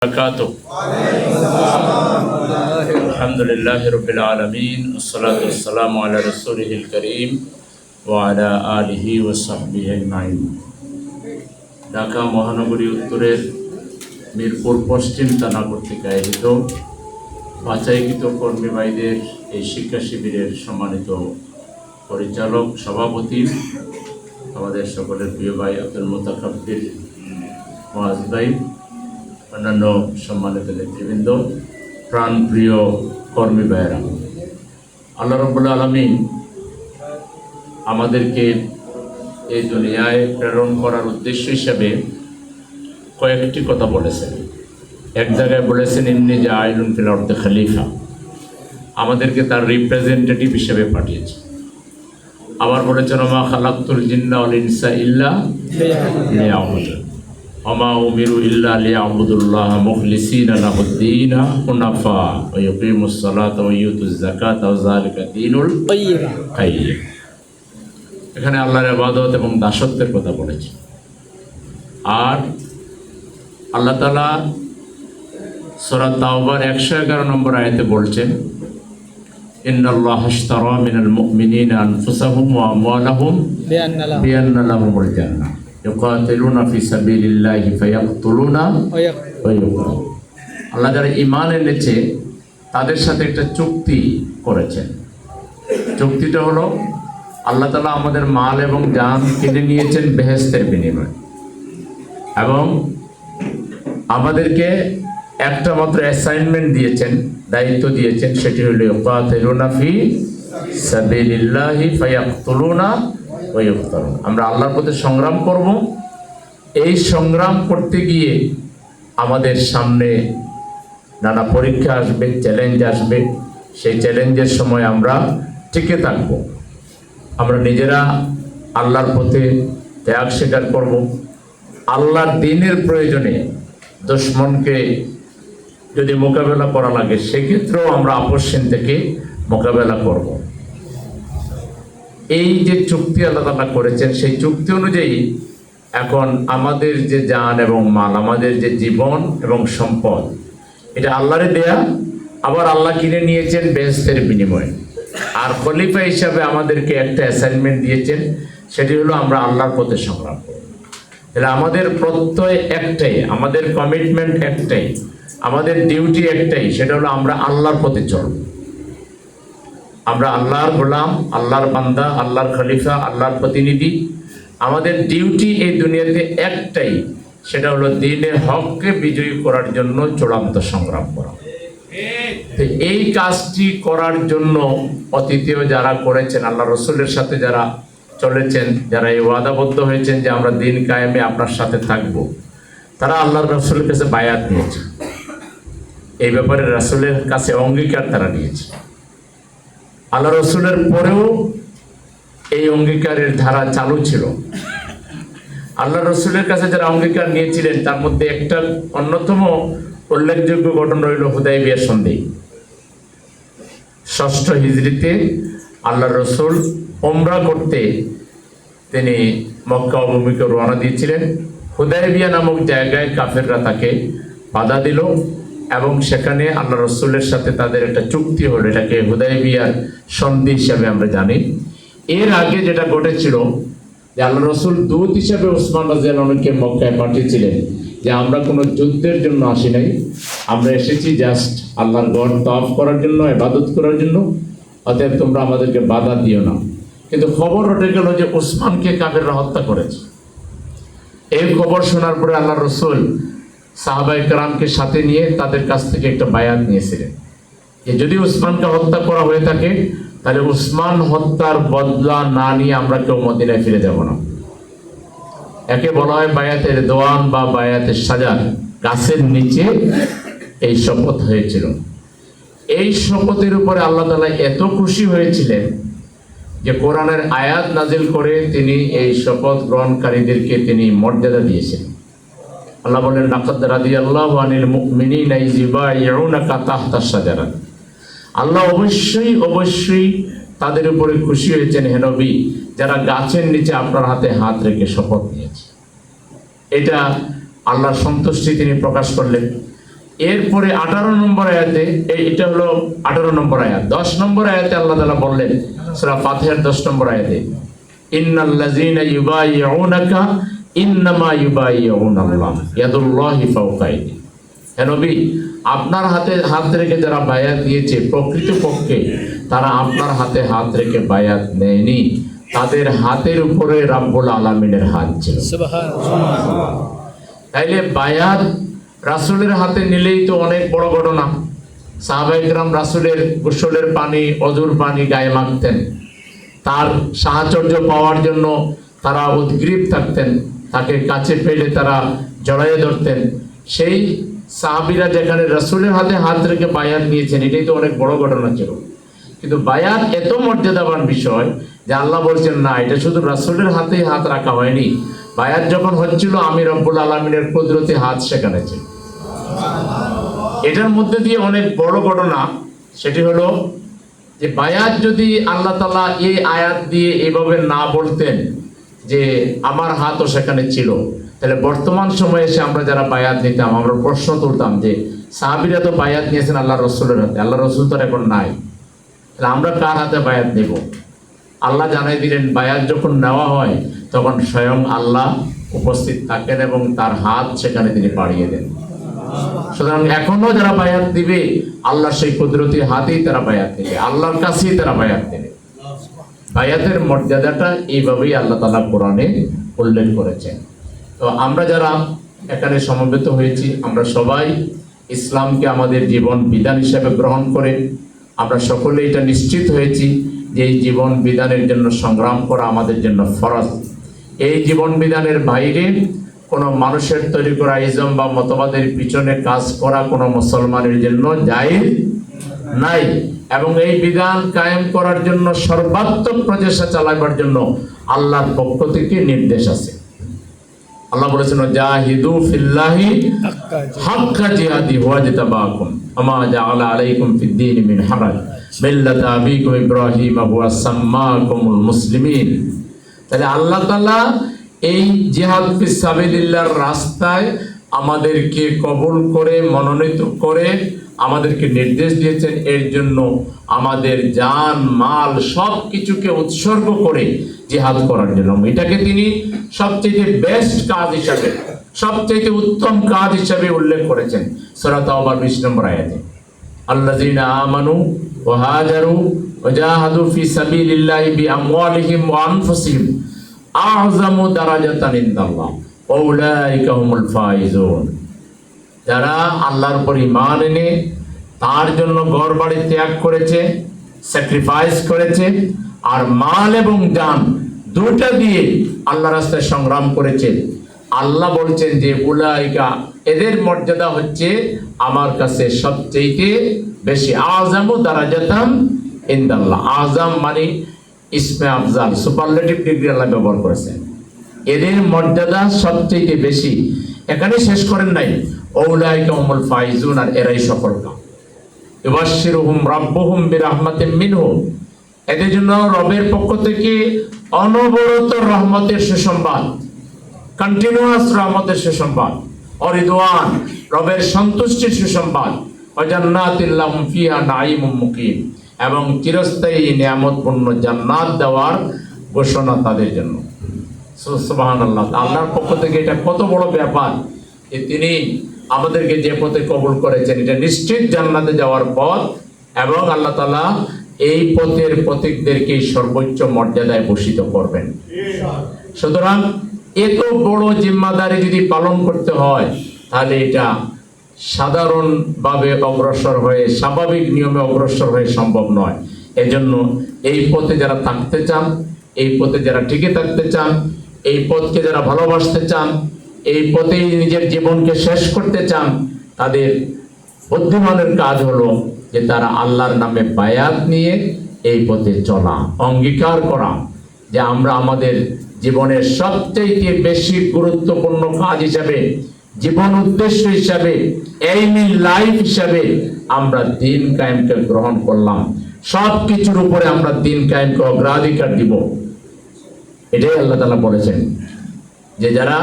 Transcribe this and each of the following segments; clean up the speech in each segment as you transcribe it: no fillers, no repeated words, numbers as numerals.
وبركاته. الحمد لله رب العالمين والصلاة والسلام على رسوله الكريم وعلى آله وصحبه أجمعين. ঢাকা মহানগরী উত্তরের মিরপুর পশ্চিম থানা কর্তৃক আয়োজিত বাছাইকৃত কর্মী ভাইদের এই শিক্ষা শিবিরের সম্মানিত পরিচালক সভাপতি আমাদের সকলের প্রিয় ভাই আব্দুল মুতাকাব্বির মুআজ ভাই, অন্যান্য সম্মানিত নেতৃবৃন্দ, প্রাণ প্রিয় কর্মী ভাইয়েরা, আল্লাহ রাব্বুল আলামিন আমাদেরকে এই দুনিয়ায় প্রেরণ করার উদ্দেশ্য হিসাবে কয়েকটি কথা বলেছেন। এক জায়গায় বলেছেন ইন্নী জাইলুন ফিল আরদি খলিফা, আমাদেরকে তার রিপ্রেজেন্টেটিভ হিসেবে পাঠিয়েছে। আবার বলেছেন ওমা খালাকতুল জিন্না ওয়াল ইনসা ইল্লা লিয়াবুদুন ওমা উমিরু ইল্লা লিয়াবুদুল্লাহ মুখলিসিনা লাহুদ্দীন হুনাফা ওয়া ইউকিমুস সালাতা ওয়া ইউতুজ যাকাতা ওয়া যালিকা দীনুল কাইয়্যিম। এখানে আল্লাহর ইবাদত এবং দাসত্বের কথা বলেছে। আর আল্লাহ তাআলা সূরা তাওবার 111 নম্বর আয়াতে বলছেন ইন্নাল্লাহা আশতারা মিনাল মুমিনিনা আনফুসাহুম ওয়া আমওয়ালাহুম বিআন্না লাহুমুল জান্নাহ ইউকাতিলুনা ফি সাবিলিল্লাহি ফায়াকতুলুনা ওয়া ইউকতালুন। আল্লাহ যারা ঈমান এনেছে তাদের সাথে একটা চুক্তি করেছেন। চুক্তিটা হলো আল্লাহ তাআলা আমাদের মাল এবং জান কিনে নিয়েছেন বেহেশতের বিনিময়ে, এবং আমাদেরকে একটা মাত্র অ্যাসাইনমেন্ট দিয়েছেন, দায়িত্ব দিয়েছেন, সেটি হলো ইউকাতিলুনা ফি সাবিলিল্লাহি ফায়াকতুলুনা ওয়া ইউকতালুন। আমরা আল্লাহর পথে সংগ্রাম করব। এই সংগ্রাম করতে গিয়ে আমাদের সামনে নানা পরীক্ষা আসবে, চ্যালেঞ্জ আসবে। সেই চ্যালেঞ্জের সময় আমরা টিকে থাকব। আমরা নিজেরা আল্লাহর পথে ত্যাগ স্বীকার করব। আল্লাহর দ্বীনের প্রয়োজনে দুশমনকে যদি মোকাবেলা করা লাগে সেক্ষেত্রেও আমরা আপসহীন থেকে মোকাবেলা করব। এই যে চুক্তি আল্লাহ তাআলা করেছেন, সেই চুক্তি অনুযায়ী এখন আমাদের যে জান এবং মাল, আমাদের যে জীবন এবং সম্পদ, এটা আল্লাহরে দেয়া, আবার আল্লাহ কিনে নিয়েছেন বেহেশতের বিনিময়ে। আর খলিফা হিসাবে আমাদেরকে একটা অ্যাসাইনমেন্ট দিয়েছেন, সেটি হলো আমরা আল্লাহর পথে সংগ্রাম করব। তাহলে আমাদের প্রত্যয় একটাই, আমাদের কমিটমেন্ট একটাই, আমাদের ডিউটি একটাই, সেটা হলো আমরা আল্লাহর পথে চলব। আমরা আল্লাহর গোলাম, আল্লাহর বান্দা, আল্লাহর খলিফা, আল্লাহর প্রতিনিধি। আমাদের ডিউটি এই দুনিয়াতে একটাই, সেটা হলো দ্বীনের হককে বিজয়ী করার জন্য চূড়ান্ত সংগ্রাম করা। তো এই কাজটি করার জন্য অতীতেও যারা করেছেন, আল্লাহ রসুলের সাথে যারা চলেছেন, যারা এই ওয়াদাবদ্ধ হয়েছেন যে আমরা দ্বীন কায়েমে আপনার সাথে থাকব, তারা আল্লাহর রসুলের কাছে বায়াত নিয়েছে। এই ব্যাপারে রসুলের কাছে অঙ্গীকার তারা নিয়েছে। আল্লাহ রসুলের পরেও এই অঙ্গীকারের ধারা চালু ছিল। আল্লাহ রসুলের কাছে যারা অঙ্গীকার নিয়েছিলেন তার মধ্যে একটা অন্যতম উল্লেখযোগ্য ঘটনা রইল হুদায়বিয়া সন্ধি। 6ষ্ঠ হিজরিতে আল্লাহ রসুল উমরা করতে তিনি মক্কা অভিমুখে রওনা দিয়েছিলেন। হুদায়বিয়া নামক জায়গায় কাফেররা তাকে বাধা দিল, এবং সেখানে আল্লাহ রসুলের সাথে তাদের একটা চুক্তি হলো। এটাকে হুদায়বিয়ার সন্ধি হিসাবে আমরা জানি। এর আগে যেটা ঘটেছিল যে আল্লাহ রসুল দূত হিসাবে ওসমান রাদিয়াল্লাহু আনহুকে মক্কায় পাঠিয়েছিলেন যে আমরা কোনো যুদ্ধের জন্য আসি নাই, আমরা এসেছি জাস্ট আল্লাহর ঘর তাওয়াফ করার জন্য, ইবাদত করার জন্য, অতএব তোমরা আমাদেরকে বাধা দিও না। কিন্তু খবর উঠে গেল যে ওসমানকে কাফেররা হত্যা করেছে। এই খবর শোনার পরে আল্লাহ রসুল সাহাবায়ে কেরামকে সাথে নিয়ে তাদের কাছ থেকে একটা বায়াত নিয়েছিলেন যে যদি ওসমানকে হত্যা করা হয়ে থাকে তাহলে ওসমান হত্যার বদলা না নিয়ে আমরা কেউ মদিনায় ফিরে যাব না। একে বলা হয় বায়াতের দোয়ান বা বায়াতের সাজান। গাছের নিচে এই শপথ হয়েছিল। এই শপথের উপরে আল্লাহ তাআলা এত খুশি হয়েছিলেন যে কোরআনের আয়াত নাজিল করে তিনি এই শপথ গ্রহণকারীদেরকে তিনি মর্যাদা দিয়েছেন। আল্লাহ বলেন লাকাদ রাদিয়াল্লাহু আনিল মুমিনিনা ইয ইউবাইউনাকা তাহতাশ শাজারা। আল্লাহ অবশ্যই তাদের উপরে খুশি হয়েছেন হে নবী, যারা গাছের নিচে আপনার হাতে হাত রেখে শপথ নিয়েছে। এটা আল্লাহর সন্তুষ্টি তিনি প্রকাশ করলেন। এরপরে 18 নম্বর আয়াতে, এটা হলো 18 নম্বর আয়াত। 10 নম্বর আয়াতে আল্লাহ তাআলা বললেন সূরা ফাতিহার 10 নম্বর আয়াতে, ইন্নাল্লাযীনা ইউবাইয়ুনাকা ইন্নামা ইউবাইয়ুনাল্লাহ ইয়াদুল্লাহি ফাওকা আইদিহিম। হে নবী, আপনার হাতে হাত রেখে যারা বায়াত দিয়েছে প্রকৃতপক্ষে তারা আপনার হাতে হাত রেখে বায়াত নেয়নি, তাদের হাতের উপরে রাব্বুল আলামিনের হাত ছিল। সুবহানাল্লাহ। তাইলে বায়াত রাসূলের হাতে নিলেই তো অনেক বড় ঘটনা। সাহাবায়ে কেরাম রাসূলের গোসলের পানি, অজুর পানি গায়ে মাখতেন, তার সাহচর্য পাওয়ার জন্য তারা উদ্গ্রীব থাকতেন, তাকে কাছে পেলে তারা জড়াইয়ে ধরতেন। সেই সাহাবীরা যেখানে রাসূলের হাতে হাত রেখে বায়াত নিয়েছেন, এটাই তো অনেক বড় ঘটনা ছিল। কিন্তু বায়াত এত মর্যাদাবান বিষয় যে আল্লাহ বলছেন না, এটা শুধু রাসূলের হাতেই হাত রাখা হয়নি, বায়াত যখন হচ্ছিল আমি রব্বুল আলামিনের কুদরতে হাত সেখানে ছিল। এটার মধ্যে দিয়ে অনেক বড় ঘটনা, সেটি হলো যে বায়াত যদি আল্লাহ তাআলা এই আয়াত দিয়ে এভাবে না বলতেন যে আমার হাতও সেখানে ছিল, তাহলে বর্তমান সময়ে এসে আমরা যারা বায়াত নিতাম আমরা প্রশ্ন তুলতাম যে সাহাবীরা তো বায়াত নিয়েছেন আল্লাহ রসুলের হাতে, আল্লাহ রসুল তো এখন নাই, তাহলে আমরা কার হাতে বায়াত নেব? আল্লাহ জানাই দিলেন বায়াত যখন নেওয়া হয় তখন স্বয়ং আল্লাহ উপস্থিত থাকেন এবং তার হাত সেখানে তিনি বাড়িয়ে দেন। সুতরাং এখনো যারা বায়াত দিবে আল্লাহ সেই কুদরতি হাতেই তারা বায়াত দেবে, আল্লাহর কাছেই তারা বায়াত দেবে। বায়াতের মর্যাদাটা এইভাবেই আল্লাহ তাআলা কোরআনে উল্লেখ করেছেন। তো আমরা যারা এখানে সমবেত হয়েছি, আমরা সবাই ইসলামকে আমাদের জীবন বিধান হিসেবে গ্রহণ করে আমরা সকলে এটা নিশ্চিত হয়েছি যে এই জীবন বিধানের জন্য সংগ্রাম করা আমাদের জন্য ফরজ। এই জীবন বিধানের বাইরে কোনো মানুষের তৈরি করা ইজম বা মতবাদের পিছনে কাজ করা কোনো মুসলমানের জন্য জায়েজ নাই, এবং এই বিধান কায়েম করার জন্য সর্বাত্মক প্রচেষ্টা চালাবার জন্য আল্লাহর পক্ষ থেকে নির্দেশ আছে। আল্লাহ বলেছেন জাহিদু ফিল্লাহি হাক্কা জিহাদি ওয়া জাতাবাকুম আমা জাআলা আলাইকুম ফিদ-দীন মিন হারাজ মিল্লাতা আবিকুম ইব্রাহিম ওয়া সাম্মাকুমুল মুসলিমিন। তাহলে আল্লাহ তাআলা এই জিহাদ ফিস সাবিলিল্লাহর রাস্তায় আমাদেরকে কবুল করে মনোনীত করে আমাদেরকে নির্দেশ দিয়েছেন, এর জন্য আমাদের জান মাল সব কিছুকে উৎসর্গ করে জিহাদ করার জন্য। এটাকে তিনি সবচেয়ে বেস্ট কাজ হিসাবে, সবচেয়ে উত্তম কাজ হিসাবে উল্লেখ করেছেন সূরা তাওবার 20 নম্বর আয়াতে, আল্লাযীনা আমানু ওয়া হাজারু ওয়া জাহাদু ফি সাবিলিল্লাহি বিআমওয়ালিহিম ওয়া আনফুসিহিম আ'যামু দারাজাতান ইনদাল্লাহ ওয়া উলাইকা হুমুল ফাইজুন। যারা আল্লাহর উপর ঈমান এনে তার জন্য ঘর বাড়ি ত্যাগ করেছে, স্যাক্রিফাইস করেছে, আর মাল এবং জান দুটো দিয়ে আল্লাহর রাস্তায় সংগ্রাম করেছে, আল্লাহ বলছেন যে উলাইকা, এদের মর্যাদা হচ্ছে আমার কাছে সবচেয়ে বেশি। আযমু দারাজাতান ইনদাল্লাহ, আযম মানে ইসমে আফজাল, সুপারলেটিভ ডিগ্রি আল্লাহ ব্যবহার করেছেন। এদের মর্যাদা সবচেয়ে বেশি। এখানে শেষ করেন নাই, উলাইকা হুমুল ফাইজুন, আর এরাই সফলকাম। ইউবাশশিরুহুম রাব্বুহুম বিরাহমাতিন মিনহু, এদের জন্য রবের পক্ষ থেকে অনবরত রহমতের সুসংবাদ, কন্টিনিউয়াস রহমতের সুসংবাদ, অরিদওয়ান রবের সন্তুষ্টির সুসংবাদ, ওয়া জান্নাতিল লাহুম ফিহা নাঈমুম মুকিম, এবং চিরস্থায়ী নিয়ামতপূর্ণ জান্নাত দেওয়ার ঘোষণা তাদের জন্য। সুবহানাল্লাহ, আল্লাহর পক্ষ থেকে এটা কত বড় ব্যাপার যে তিনি আমাদেরকে যে পথে কবুল করেছেন এটা নিশ্চিত জান্নাতে যাওয়ার পথ, এবং আল্লাহ তাআলা এই পথের পথিকদেরকে সর্বোচ্চ মর্যাদায় ভূষিত করবেন। সুতরাং এত বড় জিম্মাদারি যদি পালন করতে হয় তাহলে এটা সাধারণভাবে অগ্রসর হয়ে, স্বাভাবিক নিয়মে অগ্রসর হয়ে সম্ভব নয়। এজন্য এই পথে যারা থাকতে চান, এই পথে যারা টিকে থাকতে চান, এই পথকে যারা ভালোবাসতে চান, এই পথেই নিজের জীবনকে শেষ করতে চান, তাদের বুদ্ধিমানের কাজ হলো যে তারা আল্লাহর নামে বায়াত নিয়ে এই পথে চলা, অঙ্গীকার করা যে আমরা আমাদের জীবনের সবচেয়ে বেশি গুরুত্বপূর্ণ কাজ হিসাবে, জীবন উদ্দেশ্য হিসাবে, এইম ইন লাইফ হিসাবে আমরা দ্বীন কায়েমকে গ্রহণ করলাম। সব কিছুর উপরে আমরা দ্বীন কায়েমকে অগ্রাধিকার দিব। এটাই আল্লাহ তাআলা বলেছেন যে যারা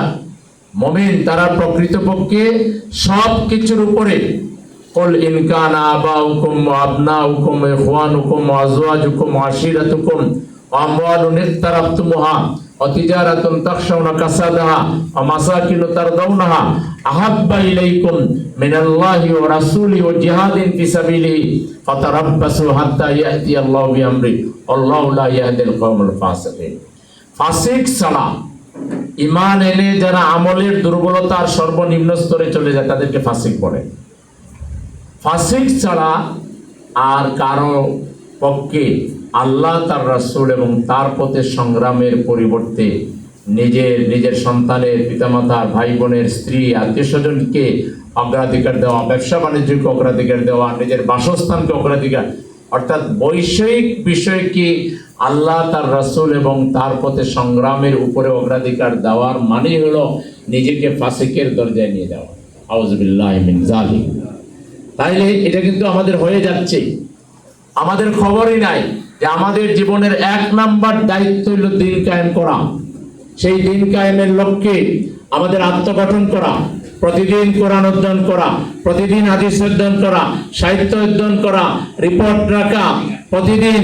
মুমিন তারা প্রকৃতপক্ষে সব কিছুর উপরে قل إن كان آباؤكم وأبناؤكم وإخوانكم وأزواجكم وعشيرتكم وأموال اقترفتموها وتجارة تخشون كسادها ومساكن ترضونها أحب إليكم من الله ورسوله وجهاد في سبيله فتربصوا حتى يأتي الله بأمره والله لا يهدي القوم الفاسقين। ফাসিক ছাড়া ঈমান এনে যারা আমলের দুর্বলতার সর্বনিম্ন স্তরে চলে যায় তাদেরকে ফাসিক বলে। ফাসিক ছাড়া আর কারো পক্ষে আল্লাহ তার রাসূল এবং তার পথে সংগ্রামের পরিবর্তে নিজের সন্তানের, পিতামাতার, ভাই বোনের, স্ত্রী, আত্মীয় স্বজনকে অগ্রাধিকার দেওয়া, ব্যবসা বাণিজ্যকে অগ্রাধিকার দেওয়া, নিজের বাসস্থানকে অগ্রাধিকার, অর্থাৎ বৈষয়িক বিষয়কে আল্লাহ তার রাসূল এবং তার পথে সংগ্রামের উপরে অগ্রাধিকার দেওয়ার মানে হলো নিজেকে ফাসিকের দরজায় নিয়ে যাওয়া। আউযুবিল্লাহি মিন যালিক। তাইলে এটা কিন্তু আমাদের হয়ে যাচ্ছে, আমাদের খবরই নাই যে আমাদের জীবনের 1 নাম্বার দায়িত্ব হলো দিন কায়েম করা। সেই দিন কায়েমের লক্ষ্যে আমাদের আত্মগঠন করা, প্রতিদিন কোরআন অধ্যয়ন করা, প্রতিদিন হাদিস অধ্যয়ন করা, সাহিত্য অধ্যয়ন করা, রিপোর্ট রাখা, প্রতিদিন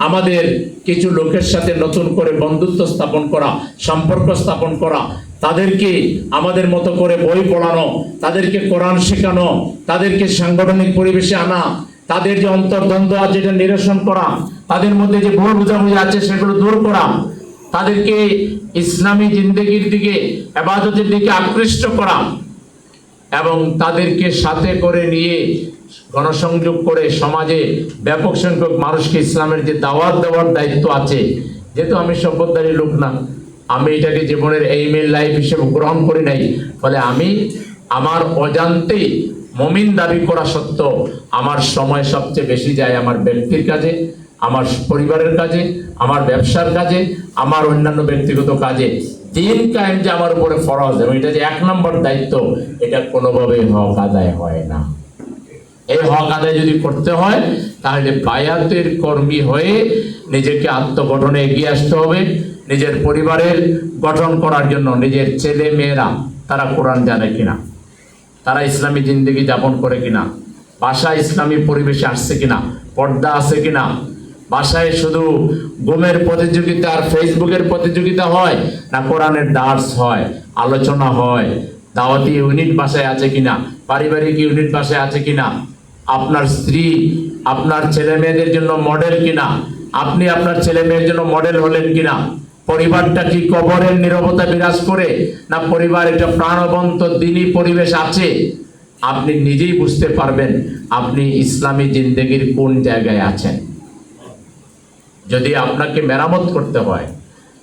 আমাদের কিছু লোকের সাথে নতুন করে বন্ধুত্ব স্থাপন করা, সম্পর্ক স্থাপন করা, তাদেরকে আমাদের মতো করে বই পড়ানো, তাদেরকে কোরআন শেখানো, তাদেরকে সাংগঠনিক পরিবেশে আনা, তাদের যে অন্তর্দ্বন্দ্ব আছে এটা নিরসন করা, তাদের মধ্যে যে ভুল বোঝাবুঝি আছে সেগুলো দূর করা, তাদেরকে ইসলামী জিন্দেগির দিকে, ইবাদতের দিকে আকৃষ্ট করা এবং তাদেরকে সাথে করে নিয়ে গণসংযোগ করে সমাজে ব্যাপক সংখ্যক মানুষকে ইসলামের যে দাওয়াত দেওয়ার দায়িত্ব আছে। যেহেতু আমি সম্পদদারী লোক না, আমি এটাকে জীবনের এইমেল লাইফ হিসেবে গ্রহণ করি নাই, ফলে আমি আমার অজান্তেই মুমিন দাবি করা সত্ত্বেও আমার সময় সবচেয়ে বেশি যায় আমার ব্যক্তির কাজে, আমার পরিবারের কাজে, আমার ব্যবসার কাজে, আমার অন্যান্য ব্যক্তিগত কাজে। দিন কায়েম যে আমার উপরে ফরজ এবং এটা যে 1 নম্বর দায়িত্ব, এটা কোনোভাবেই হক আদায় হয় না। এই হক আদায় যদি করতে হয় তাহলে বায়াতের কর্মী হয়ে নিজেকে আত্মগঠনে এগিয়ে আসতে হবে। নিজের পরিবারের গঠন করার জন্য নিজের ছেলে মেয়েরা তারা কোরআন জানে কিনা, তারা ইসলামী জিন্দেগি যাপন করে কিনা, বাসায় ইসলামী পরিবেশে আসছে কিনা, পর্দা আছে কিনা, বাসায় শুধু ঘুমের প্রতিযোগিতা আর ফেসবুকের প্রতিযোগিতা হয় না কোরআনের দার্স হয়, আলোচনা হয়, দাওয়াতি ইউনিট বাসায় আছে কিনা, পারিবারিক ইউনিট বাসায় আছে কিনা, আপনার স্ত্রী আপনার ছেলে মেয়েদের জন্য মডেল কিনা, আপনি আপনার ছেলে মেয়ের জন্য মডেল হলেন কিনা, পরিবারটা কি কবরের নীরবতা বিরাজ করে না পরিবার একটা প্রাণবন্ত দ্বীনি পরিবেশ আছে, আপনি নিজেই বুঝতে পারবেন আপনি ইসলামী জিন্দেগির কোন জায়গায় আছেন। যদি আপনাকে মেরামত করতে হয়,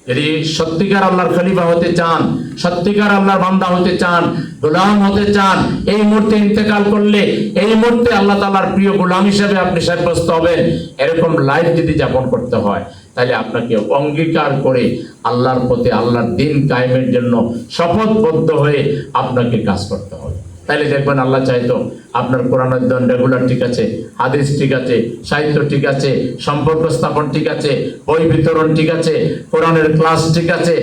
যদি সত্যিকার আল্লাহর খলিফা হতে চান, সত্যিকার আল্লাহর বান্দা হতে চান, গোলাম হতে চান, এই মুহূর্তে ইন্তেকাল করলে এই মুহূর্তে আল্লাহ তাআলার প্রিয় গোলাম হিসেবে আপনি সাব্যস্ত হবেন, এরকম লাইফ যদি যাপন করতে হয় তাহলে আপনাকে অঙ্গীকার করে আল্লাহর পথে আল্লাহর দিন কায়েমের জন্য শপথবদ্ধ হয়ে আপনাকে কাজ করতে হবে। তাইলে দেখবেন আল্লাহ চাইতো আপনার কোরআন অধ্যয়ন রেগুলার ঠিক আছে, হাদিস ঠিক আছে, সাহিত্য ঠিক আছে, সম্পর্ক স্থাপন ঠিক আছে, বই বিতরণ ঠিক আছে, কোরআনের ক্লাস ঠিক আছে,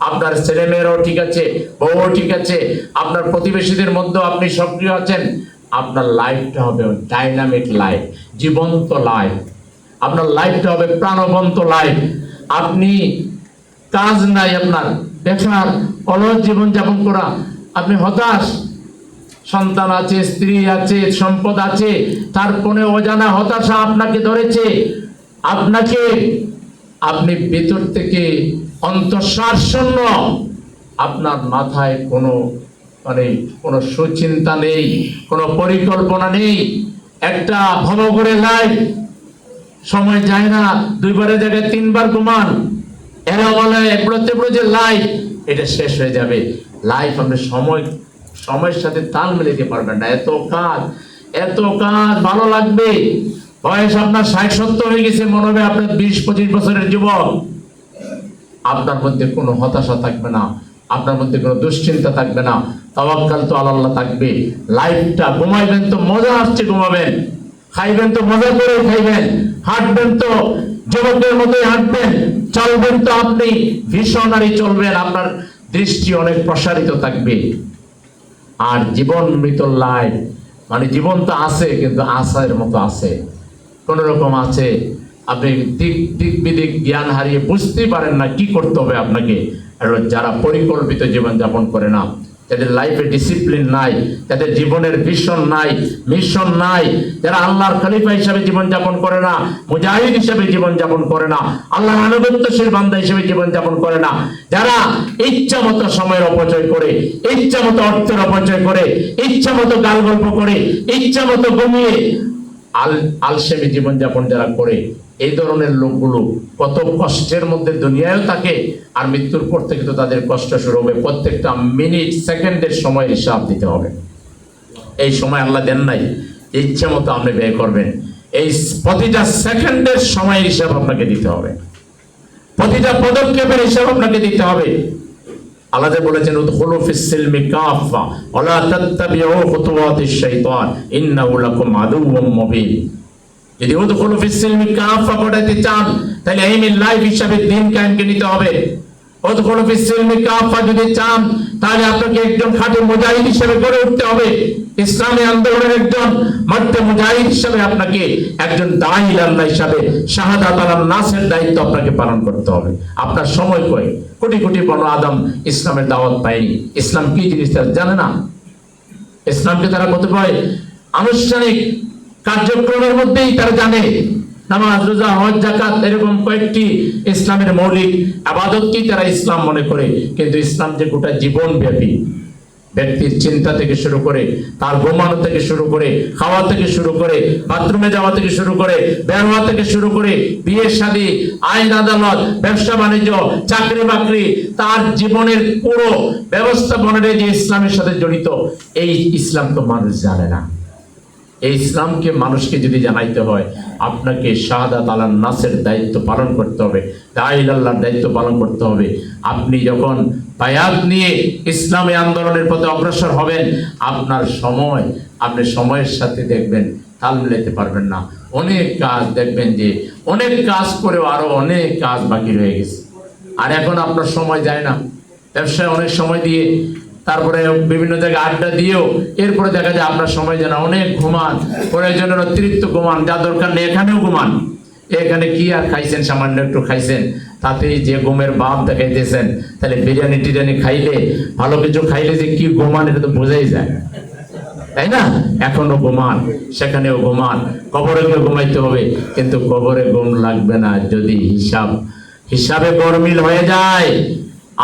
আপনার ছেলেমেয়েরাও ঠিক আছে, বউও ঠিক আছে, আপনার প্রতিবেশীদের মধ্যেও আপনি সক্রিয় আছেন। আপনার লাইফটা হবে ডাইনামিক লাইফ, জীবন্ত লাইফ, আপনার লাইফটা হবে প্রাণবন্ত লাইফ। আপনি কাজ নাই, আপনার বেকার অলস জীবন যাপন করা, আপনি হতাশ, সন্তান আছে, স্ত্রী আছে, সম্পদ আছে, তারপরে অজানা হতাশা আপনাকে ধরেছে, আপনি ভেতর থেকে অন্তঃসার শূন্য, আপনার মাথায় কোনো সুচিন্তা নেই, কোনো পরিকল্পনা নেই, একটা ভব করে লাইফ, সময় যায় না, 2 বারের জায়গায় 3 বার ঘুমান, এরা বলে যে লাইফ এটা শেষ হয়ে যাবে। লাইফ আপনি সময়ের সাথে তাল মিলাতে পারবেন না, এত কাজ ভালো লাগবে, বয়স আপনার 60-70 হয়ে গেছে, মনে হবে আপনার 20-25 বছরের যুবক, আপনার মধ্যে কোনো হতাশা থাকবে না, আপনার মধ্যে কোনো দুশ্চিন্তা থাকবে না, তাওয়াক্কাল তো আল্লাহ থাকবে। লাইফটা ঘুমাইবেন তো মজা আসছে ঘুমাবেন, খাইবেন তো মজা করে খাইবেন, হাঁটবেন তো যুবকের মতোই হাঁটবেন, চলবেন তো আপনি ভিশনারি চলবেন, আপনার দৃষ্টি অনেক প্রসারিত থাকবে। আর জীবন মৃত লাইফ মানে জীবন তো আছে কিন্তু আশার মতো আছে, কোন রকম আছে, আপনি দিক বিদিক জ্ঞান হারিয়ে বুঝতেই পারেন না কি করতে হবে আপনাকে। আর যারা পরিকল্পিত জীবন যাপন করে না, যাদের লাইফে ডিসিপ্লিন নাই, যাদের জীবনের ভিশন নাই, মিশন নাই, যারা আল্লাহর খলিফা হিসাবে জীবন যাপন করে না, মুজাহিদ হিসাবে জীবন যাপন করে না, আল্লাহর আনুগত্যশীল বান্দা হিসেবে জীবন যাপন করে না, যারা ইচ্ছা মতো সময়ের অপচয় করে, ইচ্ছা মতো অর্থের অপচয় করে, ইচ্ছা মতো গাল গল্প করে, ইচ্ছা মতো ঘুমিয়ে আলসেমি জীবন যাপন যারা করে, এই ধরনের লোকগুলো কত কষ্টের মধ্যে দুনিয়ায়ও থাকে, আর মৃত্যুর পর থেকে তো তাদের কষ্ট শুরু হবে। প্রত্যেকটা মিনিট সেকেন্ডের সময় হিসাব দিতে হবে। এই সময় আল্লাহ দেন নাই, ইচ্ছা মতো আপনি ব্যয় করবেন। এই প্রতিটা সেকেন্ডের সময় হিসাব আপনাকে দিতে হবে, প্রতিটা পদক্ষেপের হিসাব আপনাকে দিতে হবে। আল্লাহ বলেছেন উদখুলু ফিস সিলমি কাফা ওয়ালা তাত্তাবিউ খুতুওয়াতিশ শাইতান ইন্নাহু লাকুম আদুউম মুবিন। যদি উদখুলু ফিস সিলমি কাফা পড়াতে চান তাহলে এইমি লাইফ হিসাবে দিন কায়েমকে নিতে হবে। উদখুলু ফিস সিলমি কাফা যদি চান তাহলে আপনাকে একজন খাঁটি মুজাহিদ হিসেবে গড়ে উঠতে হবে। ইসলামী আন্দোলনের একজন মাঠে মুজাহিদ হিসেবে আপনাকে, একজন দাঈ আল্লাহ হিসেবে শাহাদাত আলান নাসের দায়িত্ব আপনাকে পালন করতে হবে। আপনার সময় কই? কোটি কোটি বনো আদম ইসলামের দাওয়াত পায়নি। ইসলাম কি জিনিস তারা জানে না। ইসলামকে তারা কতিপয় আনুষ্ঠানিক কার্যক্রমের মধ্যেই তারা জানে, নামাজ, রোজা, হজ, যাকাত এরকম কয়েকটি ইসলামের মৌলিক ইবাদতকেই তারা ইসলাম মনে করে। কিন্তু ইসলাম যে গোটা জীবন ব্যাপী, ব্যক্তির চিন্তা থেকে শুরু করে, তার ঘুমানো থেকে শুরু করে, খাওয়া থেকে শুরু করে, বাথরুমে যাওয়া থেকে শুরু করে, বের হওয়া থেকে শুরু করে, বিয়ে শাদী, আইন আদালত, ব্যবসা বাণিজ্য, চাকরি বাকরি, তার জীবনের পুরো ব্যবস্থাপনার যে ইসলামের সাথে জড়িত, এই ইসলাম তো মানুষ জানে না। এই ইসলামকে মানুষকে যদি জানাইতে হয়, আপনাকে শাহাদাত আলান নাসের দায়িত্ব পালন করতে হবে, দাঈ আল্লাহর দায়িত্ব পালন করতে হবে। আপনি যখন বায়াত নিয়ে ইসলামী আন্দোলনের পথে অগ্রসর হবেন, আপনার সময়, আপনি সময়ের সাথে দেখবেন তাল মিলাতে পারবেন না। অনেক কাজ দেখবেন যে অনেক কাজ করেও আরো অনেক কাজ বাকি রয়ে গেছে। আর এখন আপনার সময় যায় না, ব্যবসায় অনেক সময় দিয়ে, তারপরে বিভিন্ন জায়গায় আড্ডা দিয়েও এরপরে দেখা যায় আপনার সময় যেন অনেক ঘুমান, প্রয়োজনের অতিরিক্ত ঘুমান, যা দরকার নেই এখানেও ঘুমান। এখানে কি আর খাইছেন, সামান্য একটু খাইছেন, তাতেই যে ঘুমের ভাব দেখাইতেছেন। তাহলে বিরিয়ানি টিরিয়ানি খাইলে, ভালো কিছু খাইলে যে কি ঘুমান এটা তো বোঝাই যায়, তাই না? এখনো ঘুমান, সেখানেও ঘুমান, কবরে গিয়ে ঘুমাইতে হবে। কিন্তু কবরে ঘুম লাগবে না যদি হিসাবে গরমিল হয়ে যায়।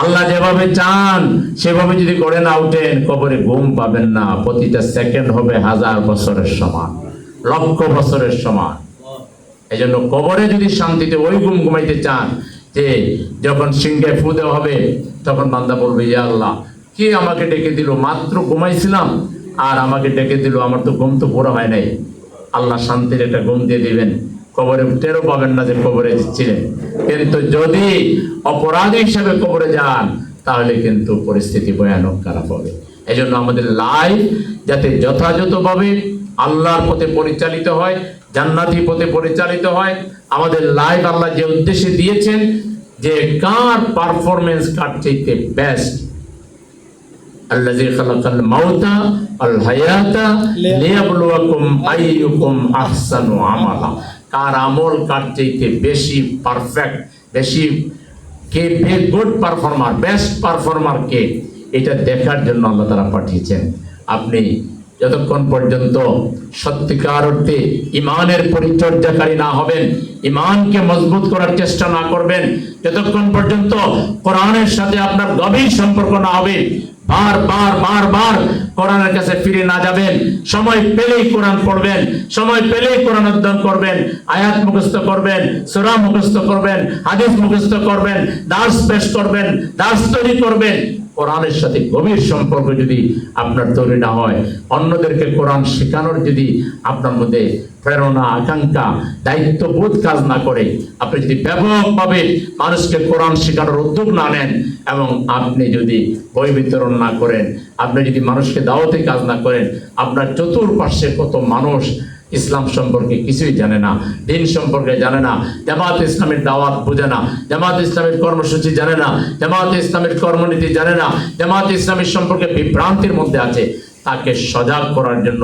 আল্লাহ যেভাবে চান সেভাবে যদি করে না উঠেন, কবরে ঘুম পাবেন না। প্রতিটা সেকেন্ড হবে 1000 বছরের সমান, লক্ষ বছরের সমান। এই জন্য কবরে যদি শান্তিতে ওই ঘুম ঘুমাইতে চান, যে যখন সিংহে ফু দেওয়া হবে তখন বান্দা বলবে, ইয়া আল্লাহ, কে আমাকে ডেকে দিল? মাত্র ঘুমাইছিলাম আর আমাকে ডেকে দিল, আমার তো ঘুম তো পুরো হয় নাই। আল্লাহ শান্তির একটা ঘুম দিয়ে দিবেন, কবরে টেরও পাবেন না যে কবরে ছিলেন। কিন্তু যদি অপরাধী হিসাবে কবরে যান, তাহলে কিন্তু পরিস্থিতি ভয়ানক খারাপ হবে। এই জন্য আমাদের লাইফ যাতে যথাযথভাবে আল্লাহর পথে পরিচালিত হয়, জান্নাতি পথে পরিচালিত হয়, আমাদের লাইফ আল্লাহ যে উদ্দেশ্যে দিয়েছেন, যে কার পারফরমেন্স কার চাইতে বেস্ট, আল্লাযী খালাকাল মাউতা ওয়াল হায়াতা লিয়াবলুয়াকুম আইয়ুকুম আহসানু আমালা। কার আমল কার চাইতে বেশি পারফেক্ট, বেশি কে গুড পারফর্মার, বেস্ট পারফর্মার কে, এটা দেখার জন্য আল্লাহ তাআলা পাঠিয়েছেন। আপনি যতক্ষণ পর্যন্ত সত্যিকার অর্থে ইমানের পরিচর্যাকারী না হবেন, ইমানকে মজবুত করার চেষ্টা না করবেন, যতক্ষণ পর্যন্ত কোরআনের সাথে আপনার গভীর সম্পর্ক না হবে, বারবার কোরআনের কাছে ফিরে না যাবেন, সময় পেলেই কোরআন পড়বেন, সময় পেলেই কোরআন অধ্যয়ন করবেন, আয়াত মুখস্থ করবেন, সূরা মুখস্থ করবেন, হাদিস মুখস্থ করবেন, দার্স পেশ করবেন, দার্স তৈরি করবেন। কোরআনের সাথে গভীর সম্পর্ক যদি আপনার তৈরি না হয়, অন্যদেরকে কোরআন শেখানোর যদি আপনার মধ্যে প্রেরণা, আকাঙ্ক্ষা, দায়িত্ববোধ কাজ না করে, আপনি যদি ব্যাপকভাবে মানুষকে কোরআন শেখানোর উদ্যোগ না নেন, এবং আপনি যদি বই বিতরণ না করেন, আপনি যদি মানুষকে দাওয়াতে কাজ না করেন, আপনার চতুর্পার্শ্বে কত মানুষ ইসলাম সম্পর্কে কিছুই জানে না, দিন সম্পর্কে জানে না, জামাত ইসলামের দাওয়াত বোঝে না, জামাত ইসলামের কর্মসূচি জানে না, জামাত ইসলামের কর্মনীতি জানে না, জামাত ইসলামের সম্পর্কে বিভ্রান্তির মধ্যে আছে, তাকে সজাগ করার জন্য,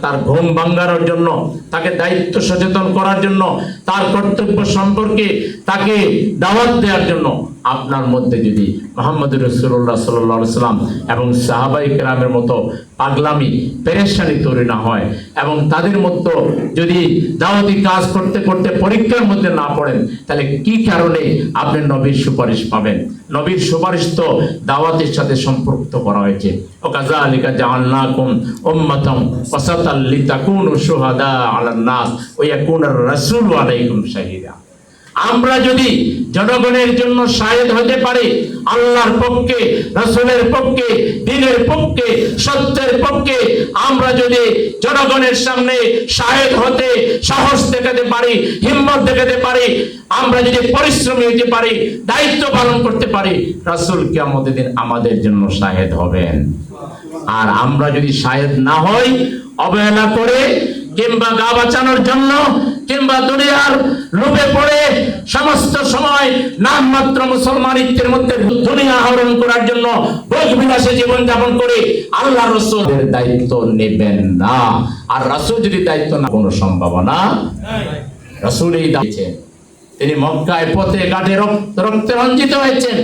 তার ঘুম ভাঙানোর জন্য, তাকে দায়িত্ব সচেতন করার জন্য, তার কর্তব্য সম্পর্কে তাকে দাওয়াত দেওয়ার জন্য আপনার মধ্যে যদি মুহাম্মদুর রাসূলুল্লাহ সাল্লাল্লাহু আলাইহি সাল্লাম এবং সাহাবায়ে কেরামের মতো পাগলামি পেরেশানি তৈরি না হয় এবং তাদের মতো যদি দাওয়াতি কাজ করতে করতে পরীক্ষার মধ্যে না পড়েন, তাহলে কি কারণে আপনি নবীর সুপারিশ পাবেন? নবীর সুপারিশ তো দাওয়াতের সাথে সম্পৃক্ত করা হয়েছে। ওয়াকাযালিকা জাআলনাকুম উম্মাতান ওয়াসাতাল লিতাকুনু শুহাদা আলান নাস ওয়া ইয়াকুনার রাসূলু আলাইকুম শাহীদা। আমরা যদি জনগণের জন্য শাহেদ হতে পারি, আল্লাহর পক্ষে, রাসূলের পক্ষে, দ্বীনের পক্ষে, সত্যের পক্ষে আমরা যদি জনগণের সামনে শাহেদ হতে সাহস দেখাতে পারি, হিম্মত দেখাতে পারি, আমরা যদি পরিশ্রমী হতে পারি, দায়িত্ব পালন করতে পারি, রাসূল কিয়ামতের দিন আমাদের জন্য শাহেদ হবেন। আর আমরা যদি শাহেদ না হই, অবহেলা করে কিংবা গা বাঁচানোর জন্য কিংবা দুনিয়ার লোভে পড়ে সমস্ত সময় নামমাত্র মুসলমানিত্বের মধ্যে দুনিয়া আহরণ করার জন্য ভোগ বিলাসে জীবন যাপন করে আল্লাহ রাসূলের দায়িত্ব নেবেন না। আর রাসূল যদি দায়িত্ব না, কোনো সম্ভাবনা নাই। রাসূলই দিয়েছেন, তিনি মক্কায় পথে ঘাটে রক্তে রঞ্জিত হয়েছেন,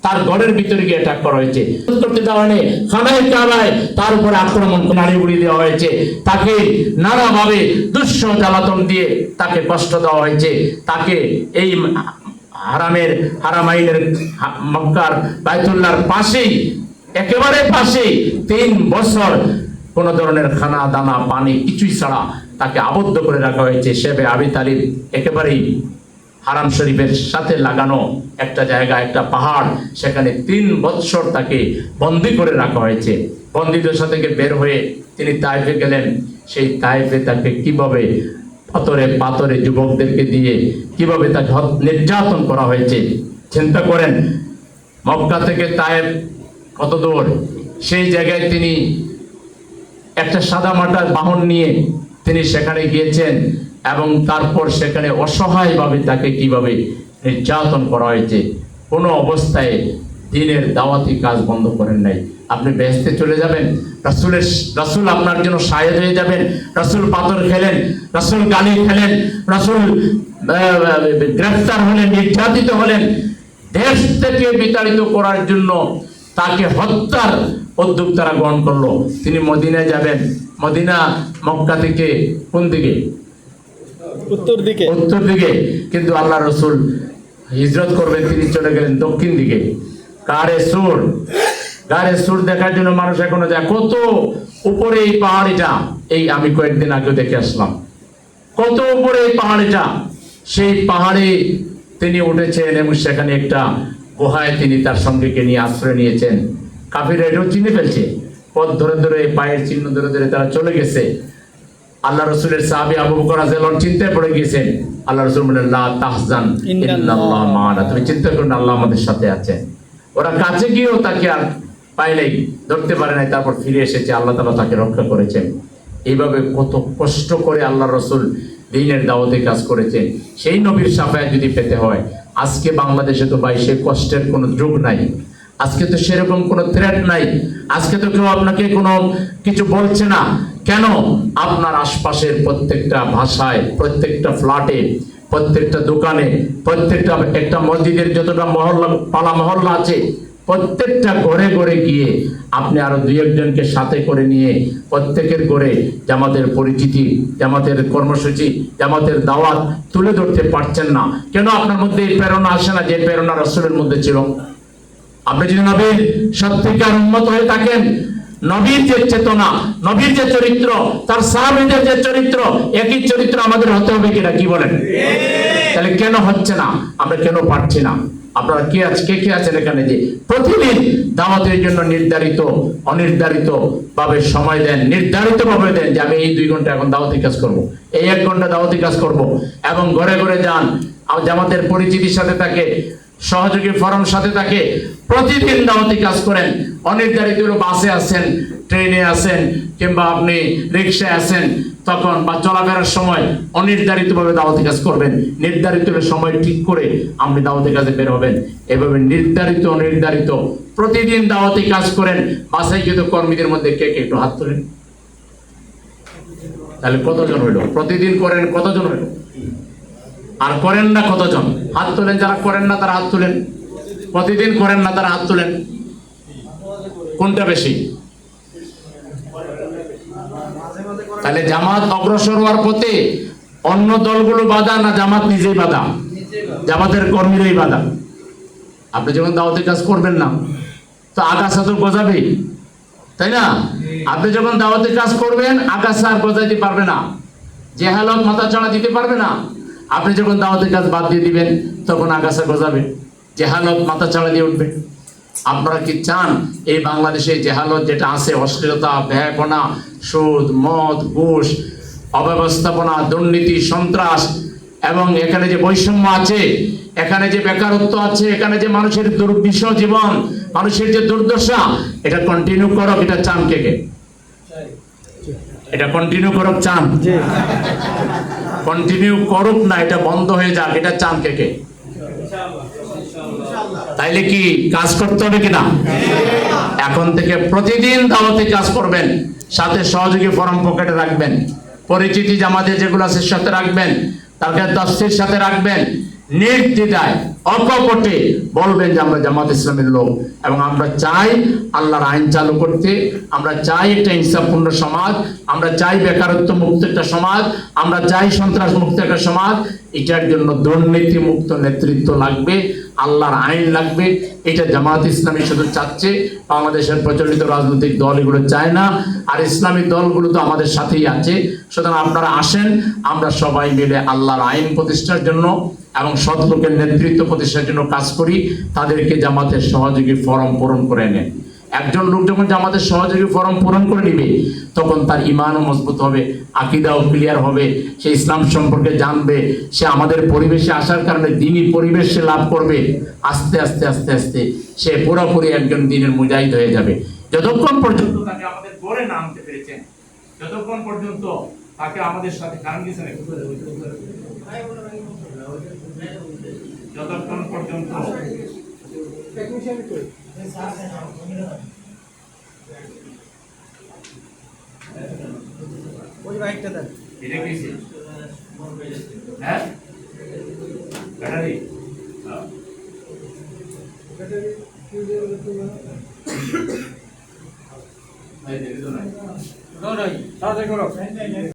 তার ঘরের ভিতরে গিয়ে অ্যাটাক করা হয়েছে, করতে দেওয়া নেই, খানায় কাবায় তার উপরে আক্রমণ নারী বুড়ি দেওয়া হয়েছে, তাকে নানাভাবে দুঃসহ জ্বালাতন দিয়ে তাকে কষ্ট দেওয়া হয়েছে, তাকে এই হারামাইনের মক্কার বাইতুল্লাহর পাশেই, একেবারে পাশেই 3 বছর কোন ধরনের খানা দানা পানি কিছুই ছাড়া তাকে আবদ্ধ করে রাখা হয়েছে। শেবে আবি তালিব একেবারেই হারাম শরীফের সাথে লাগানো একটা জায়গা, একটা পাহাড়, সেখানে 3 বছর তাকে বন্দী করে রাখা হয়েছে। বন্দীদশা থেকে বের হয়ে তিনি তায়েফে গেলেন। সেই তায়েফে তাকে কিভাবে পাথরে যুবকদেরকে দিয়ে কিভাবে তাকে নির্যাতন করা হয়েছে চিন্তা করেন। মক্কা থেকে তায়েফ কত দূর, সেই জায়গায় তিনি একটা সাদা মাটা বাহন নিয়ে তিনি সেখানে গিয়েছেন এবং তারপর সেখানে অসহায়ভাবে তাকে কিভাবে নির্যাতন করা হয়েছে। কোনো অবস্থায় দ্বীনের দাওয়াতি কাজ বন্ধ করেন নাই। আপনি বেহেশতে চলে যাবেন, রাসূল আপনার জন্য শাহেদ হয়ে যাবেন। রাসূল পাথর খেলেন, রাসূল গালি খেলেন, রাসূল গ্রেফতার হলেন, নির্যাতিত হলেন, দেশ থেকে বিতাড়িত করার জন্য তাকে হত্যার উদ্যোগ তারা গ্রহণ করলো। তিনি মদিনায় যাবেন। মদিনা মক্কা থেকে কোন দিকে? উত্তর দিকে। কিন্তু আল্লাহ রাসূল হিজরত করবেন, তিনি চলে গেলেন দক্ষিণ দিকে। গারে সুর দেখার জন্য মানুষ এখনো যায়। কত উপরে এই পাহাড়িটা, এই আমি কয়েকদিন আগে দেখে আসলাম, কত উপরে এই পাহাড়িটা। সেই পাহাড়ে তিনি উঠেছেন এবং সেখানে একটা গুহায় তিনি তার সঙ্গীকে নিয়ে আশ্রয় নিয়েছেন। কাফিররা এটাও চিনে ফেলছে, পথ ধরে ধরে পায়ের চিহ্ন ধরে ধরে তারা চলে গেছে। আল্লাহ রাসূলের সাহাবী আবু বকর রাদিয়াল্লাহু আনহু চিন্তায় পড়ে গিয়েছেন। আল্লাহ রাসূল বললেন, লা তাহজান ইন্নাল্লাহ মা'ানা, তুমি চিন্তা করো না, আল্লাহ আমাদের সাথে আছেন। ওরা কাছে গিয়েও তাকে আর পায় নাই, ধরতে পারে নাই, তারপর ফিরে এসেছে, আল্লাহ তাআলা তাকে রক্ষা করেছেন। এইভাবে কত কষ্ট করে আল্লাহ রাসূল দ্বীনের দাওয়াতে কাজ করেছেন। সেই নবীর শাফায়াত যদি পেতে হয়, আজকে বাংলাদেশে তো ভাই সে কষ্টের কোনো যুগ নাই, আজকে তো সেরকম কোনো থ্রেট নাই, আজকে তো কেউ আপনাকে কোনো কিছু বলছে না। কেন? আপনার আশপাশের প্রত্যেকটা ভাষায়, প্রত্যেকটা ফ্ল্যাটে, প্রত্যেকটা দোকানে, প্রত্যেকটা একটা মসজিদের যতটা মহল্লা পালা মহল্লা আছে, প্রত্যেকটা ঘরে ঘরে গিয়ে আপনি আরো 2-1 জনকে সাথে করে নিয়ে প্রত্যেকের ঘরে জামাতের পরিচিতি, জামাতের কর্মসূচি, জামাতের দাওয়াত তুলে ধরতে পারছেন না। কেন আপনার মধ্যে এই প্রেরণা আসে না যে প্রেরণা রাসূলের মধ্যে ছিল? আপনি যদি নবীর সত্যিকার উম্মত হয়ে থাকেন, নবীর যে চেতনা, নবীর যে চরিত্র, তার সাহাবীদের যে চরিত্র, একই চরিত্র আমাদের হতে হবে কিনা, কি বলেন? তাহলে কেন হচ্ছে না? আমরা কেন পারছি না? আপনারা কে আছেন এখানে যে প্রতিদিন দাওয়াতের জন্য নির্ধারিত অনির্ধারিত ভাবে সময় দেন, নির্ধারিত ভাবে দেন যে আমি এই 2 ঘন্টা এখন দাওয়াতি কাজ করব, এই 1 ঘন্টা দাওয়াতি কাজ করব, এবং ঘরে ঘরে যান, জামাতের পরিচিতির সাথে থাকে, সহযোগী ফরম সাথে থাকে, প্রতিদিন দাওয়াতি কাজ করেন। অনির্ধারিত বাসে আছেন, ট্রেনে আছেন, কিংবা আপনি রিক্সায় আছেন, তখন বা চলাফেরার সময় অনির্ধারিতভাবে দাওয়াতি কাজ করবেন, নির্ধারিত সময় ঠিক করে আপনি দাওয়াতি কাজে বের হবেন। এভাবে নির্ধারিত অনির্ধারিত প্রতিদিন দাওয়াতি কাজ করেন। বাছাইকৃত কর্মীদের মধ্যে কে কে একটু হাত তোলেন, তাহলে কতজন হইল? প্রতিদিন করেন কতজন হইল? আর করেন না কতজন? হাত তোলেন। যারা করেন না তারা হাত তোলেন, প্রতিদিন করেন না তারা হাত তোলেন। কোনটা বেশি? তাহলে জামাত অগ্রসর হওয়ার পথে অন্য দলগুলো বাধা না জামাত নিজেই বাধা? জামাতের কর্মীরাই বাধা। আপনি যখন দাওয়াতি কাজ করবেন না তো আগাছা তো গজাবেই, তাই না? আপনি যখন দাওয়াতি কাজ করবেন আগাছা আর গজাইতে পারবে না, জেহালত মাথা চাড়া দিতে পারবে না। আপনি যখন দাওয়াতি কাজ বাদ দিয়ে দিবেন তখন আগাছা গজাবে, জেহালত মাথা চাড়া দিয়ে উঠবে। আপনারা কি চান এই বাংলাদেশে জেহালত যেটা আছে, অশ্লীলতা, ব্যয়পনা, সুদ, মদ, ঘুষ, অব্যবস্থাপনা, দুর্নীতি, সন্ত্রাস, এবং এখানে যে বৈষম্য আছে, এখানে যে বেকারত্ব আছে, এখানে যে মানুষের দুর্বিষহ জীবন, মানুষের যে দুর্দশা, এটা কন্টিনিউ করক, এটা চান কে কে? এটা কন্টিনিউ করক চান? কন্টিনিউ করুক না, এটা বন্ধ হয়ে যাক, এটা চান কে কে? তাইলে কি কাজ করতে হবে কিনা? এখন থেকে প্রতিদিন দাওয়াতি কাজ করবেন, সাথে সহযোগী ফরম পকেটে রাখবেন, পরিচিতি জামাতে যেগুলো আছে সাথে রাখবেন, তাকে তাফসীর সাথে রাখবেন। নির্দ্বিধায় অকপটে বলবেন যে আমরা জামাত ইসলামের লোক এবং আমরা চাই আল্লাহর আইন চালু করতে, আমরা চাই একটা ইনসাফপূর্ণ সমাজ, আমরা চাই বেকারত্ব মুক্ত একটা সমাজ, আমরা চাই সন্ত্রাস মুক্ত একটা সমাজ। এটার জন্য দুর্নীতি মুক্ত নেতৃত্ব লাগবে, আল্লাহর আইন লাগবে। এটা জামাত ইসলামী শুধু চাচ্ছে, বাংলাদেশের প্রচলিত রাজনৈতিক দল এগুলো চায় না। আর ইসলামী দলগুলো তো আমাদের সাথেই আছে। সুতরাং আপনারা আসেন, আমরা সবাই মিলে আল্লাহর আইন প্রতিষ্ঠার জন্য এবং সৎ লোকের নেতৃত্ব প্রতিষ্ঠার জন্য কাজ করি। তাদেরকে জামাতের সহযোগী ফরম পূরণ করে নেন। একজন লোক যখন জামাতের সহযোগী ফরম পূরণ করে নিবে তখন তার ইমানও মজবুত হবে, আকীদাও ক্লিয়ার হবে, সে ইসলাম সম্পর্কে জানবে, সে আমাদের পরিবেশে আসার কারণে দ্বীনি পরিবেশ সে লাভ করবে। আস্তে আস্তে আস্তে আস্তে সে পুরোপুরি একজন দ্বীনের মুজাহিদ হয়ে যাবে। যতক্ষণ পর্যন্ত তাকে আমাদের গড়ে না আনতে পেরেছেন, যতক্ষণ পর্যন্ত তাকে আমাদের সাথে কারণ দিয়েছেন, যতক্ষণ পর্যন্ত ওই বাইকটা দেন, এটা কিসে? হ্যাঁ, ব্যাটারি। ব্যাটারি